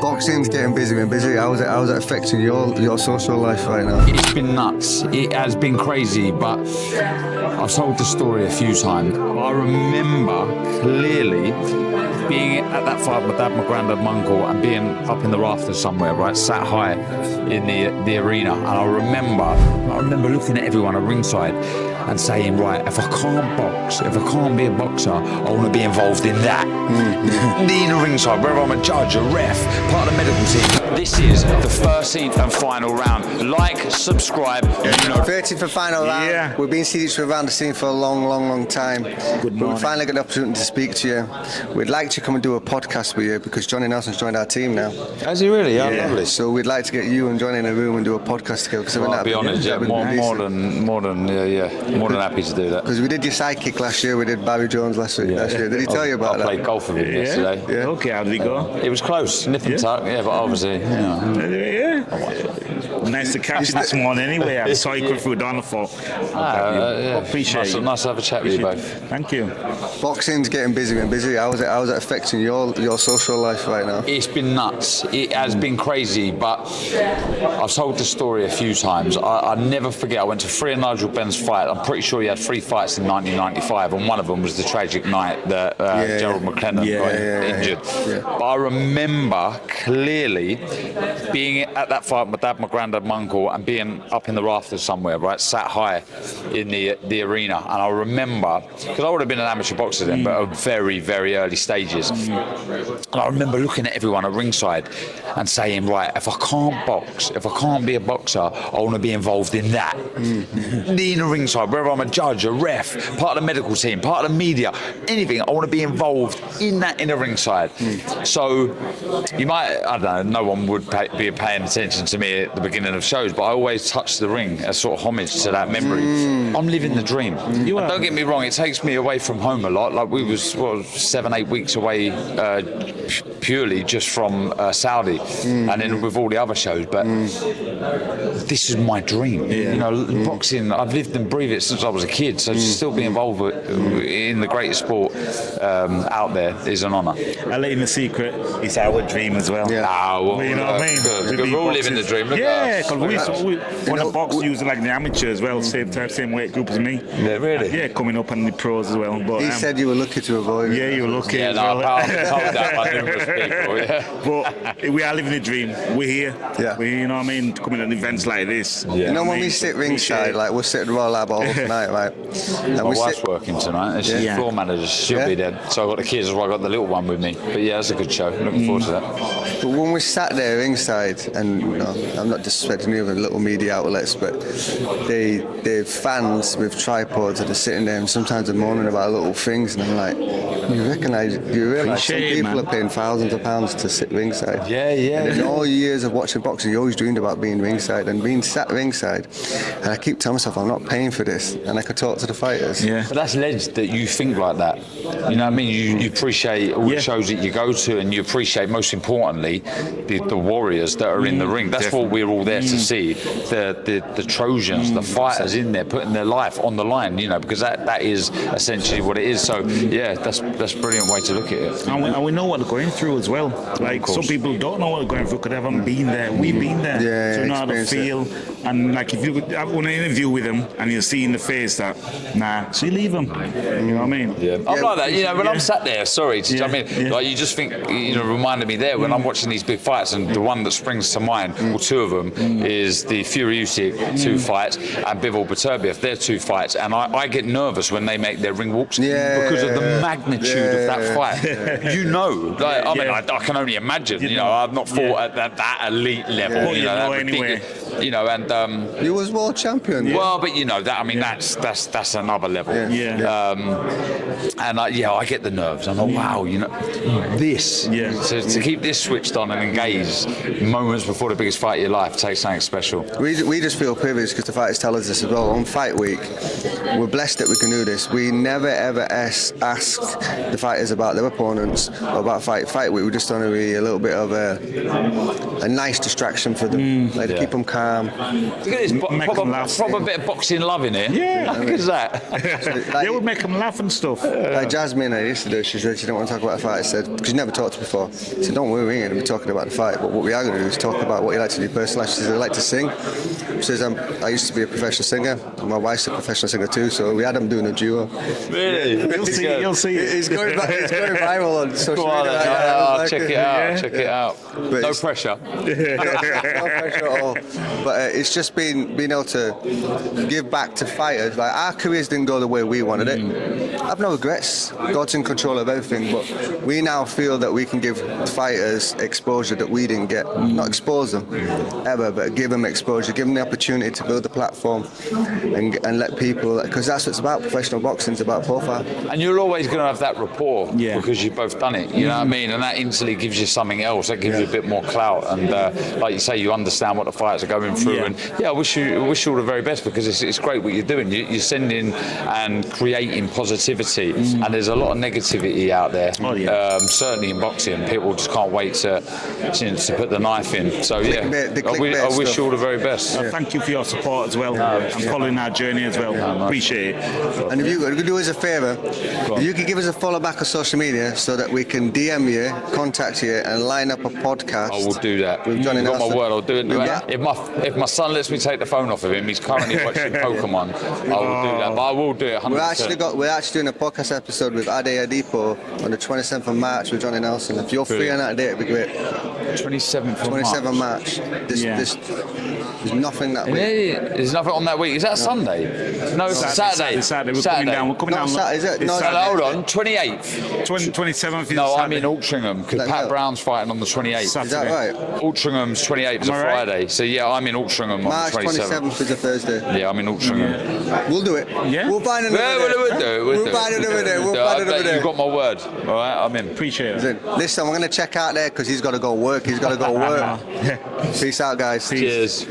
Boxing's getting busy. How's it affecting your social life right now? It's been nuts. It has been crazy, but I've told the story a few times. I remember clearly being at that fight with my dad, my granddad, my uncle, and being up in the rafters somewhere, right, sat high in the arena. And I remember looking at everyone at ringside and saying, right, if I can't box, if I can't be a boxer, I want to be involved in that. In a ringside, whether I'm a judge, a ref, part of the medical team. This is the 13th and final round. Like, subscribe. 13th and final round. Yeah. We've been seeing each other around the scene for a long time. Good But morning. we finally got the opportunity to speak to you. We'd like to come and do a podcast with you because Johnny Nelson's joined our team now. Has he really? Yeah, Yeah. lovely. So we'd like to get you and Johnny in a room and do a podcast together. Well, I'll be honest, yeah, more than happy to do that. Because we did your sidekick last year, we did Barry Jones last year. Did he tell you about I that? played golf with him yesterday. Yeah. Okay, how did it go? It was close, nip and tuck, yeah, but obviously, you know. Yeah. Nice to catch you this morning anyway. I saw you come through Donald. Appreciate it. Nice to have a chat with you both. Thank you. Boxing's getting busy. How's it affecting your social life right now? It's been nuts. It has been crazy, but I've told the story a few times. I never forget, I went to Freer Nigel Benn's fight. I'm pretty sure he had 3 fights in 1995, and one of them was the tragic night that Gerald McLennan got injured. Yeah. But I remember clearly being at that fight with my dad, my granddad, my uncle, and being up in the rafters somewhere, right, sat high in the arena. And I remember, because I would have been an amateur boxer then, but at very early stages. And I remember looking at everyone at ringside and saying, right, if I can't box, if I can't be a boxer, I want to be involved in that. In a ringside, whether I'm a judge, a ref, part of the medical team, part of the media, anything, I want to be involved in that in a ringside. So you might, I don't know, no one would be paying attention to me at the beginning of shows, but I always touch the ring as sort of homage to that memory. I'm living the dream. And don't get me wrong, it takes me away from home a lot. Like we was 7-8 weeks away purely just from Saudi, and then with all the other shows. But this is my dream. You know, boxing. I've lived and breathed it since I was a kid. So to still be involved in the greatest sport out there is an honour. I'll let you in the secret. It's our dream as well. Yeah. Well, You know what I mean? We're all living the dream. Look at Yeah, us. because we want to box using like the amateur as well, same weight group as me. Yeah, really? Yeah, coming up on the pros as well. But He said you were lucky to avoid it. yeah, you were lucky. Yeah, as no, well. I'm told that by numerous people. Yeah. But we are living the dream. We're here. Yeah. You know what I mean? Coming at events like this. Yeah. You know, when I we mean, sit appreciate ringside, it. like we're sitting Royal Albert Hall tonight, right? And My we wife's sit, working tonight, and she's Yeah. floor manager. She'll Yeah. be there. So I've got the kids as well. I've got the little one with me. But yeah, it's a good show. Looking forward to that. but when we sat there ringside, and you know, I'm not disrespecting any of the little media outlets, but they're fans with tripods that are sitting there, and sometimes they're moaning about little things, and I'm like, you realise some Appreciate it, people man. are paying thousands of pounds to sit ringside. Yeah. And in all years of watching boxing, you always dreamed about being ringside and being sat ringside. And I keep telling myself, I'm not paying for this, and I could talk to the fighters. Yeah. But that's alleged that you think like that. You know what I mean? You appreciate all the shows that you go to, and you appreciate, most importantly, the warriors that are in the ring. That's what we're all there to see. The Trojans, the fighters in there putting their life on the line, you know, because that is essentially what it is. So yeah, that's a brilliant way to look at it. And we know what they're going through as well. Like some people don't know what they're going through because they haven't been there. We've been there. Yeah, so we know how to experienced feel. And like if you want an interview with them and you see in the face that, nah, so you leave them. You know what I mean? Yeah. I'm like that, you know, when I'm sat there, sorry, do you know what I mean? Yeah. Like you just think, you know, reminded me there when I'm watching these big fights, and the one that springs to mind, well, 2 of them, is the Fury Usyk 2 fights and Bivol Beterbiev, their 2 fights, and I get nervous when they make their ring walks because of the magnitude of that fight. You know, like, I mean, I can only imagine, you know, I've not fought at that elite level, you know, that ridiculous, you know, and You was world champion. well, but you know that. I mean, that's another level. Yeah. And I get the nerves. I'm like, wow, you know, this. Yeah. So to keep this switched on and engaged moments before the biggest fight of your life takes something special. We just feel privileged because the fighters tell us this as well. On fight week, we're blessed that we can do this. We never ever ask the fighters about their opponents or about fight week. We just want to be a little bit of a nice distraction for them, like to keep them calm calm. Look at this, Make 'em laugh. proper bit of boxing love in here. Yeah. Look at that. Like, They would make them laugh and stuff. like Jasmine, I used to do, she said she don't want to talk about the fight. I said, because you never talked to before. I said, don't worry, we ain't going to be talking about the fight, but what we are going to do is talk about what you like to do personally. She says, I like to sing. She says, I used to be a professional singer, and my wife's a professional singer too, so we had them doing a duo. Really? You'll see it. It's going viral on social media. Check it out. Check it out. But No it's- pressure. No pressure at all. But it's just being able to give back to fighters. Like, our careers didn't go the way we wanted it. I've no regrets. God's in control of everything, but we now feel that we can give fighters exposure that we didn't get. Not expose them ever, but give them exposure, give them the opportunity to build a platform and let people, because that's what it's about. Professional boxing is about profile. And you're always going to have that rapport Yeah. because you've both done it. You know what I mean? And that instantly gives you something else. That gives you a bit more clout. And like you say, you understand what the fighters are going through. Yeah. And I wish you all the very best because it's great what you're doing. You're sending and creating positivity. And there's a lot of negativity out there. Oh, yeah. Certainly in boxing, people just can't wait to put the knife in. So yeah, The I wish stuff. you all the very best. Thank you for your support as well. I'm following our journey as well. Appreciate it. And if you could do us a favour, if you could give us a follow back on social media so that we can DM you, contact you, and line up a podcast. I will do that. With Johnny You've got my Nelson. word, I'll do it. Yeah. If my son lets me take the phone off of him, he's currently watching Pokemon. I will do that, but I will do it 100%. We're actually doing a podcast episode with Ade Adipo on the 27th of March with Johnny Nelson. If you're free on that day, it'd be great. 27th of 27th March. March. Yeah. There's nothing that week. There's nothing on that week. Is that Sunday? No, it's Saturday. Saturday. We're coming down. We're coming Not down. Saturday, is it? It's No, Saturday. Hold on, 28th. 27th is No, I'm Saturday. in Altrincham because Like Pat that? Brown's fighting on the 28th. Saturday. Is that right? Altringham's 28th is a Am I right? Friday. So yeah, I'm in Altrincham on March the 27th. 27th is a Thursday. Yeah, I'm in Altrincham. We'll do it. Yeah? We'll find another Yeah, day. we'll do it. We'll find another day. We'll find another day. You've got my word. All right, I'm in. Appreciate it. Listen, we're going to check out there because he's got to go work. He's got to go work. Peace out, guys. Cheers.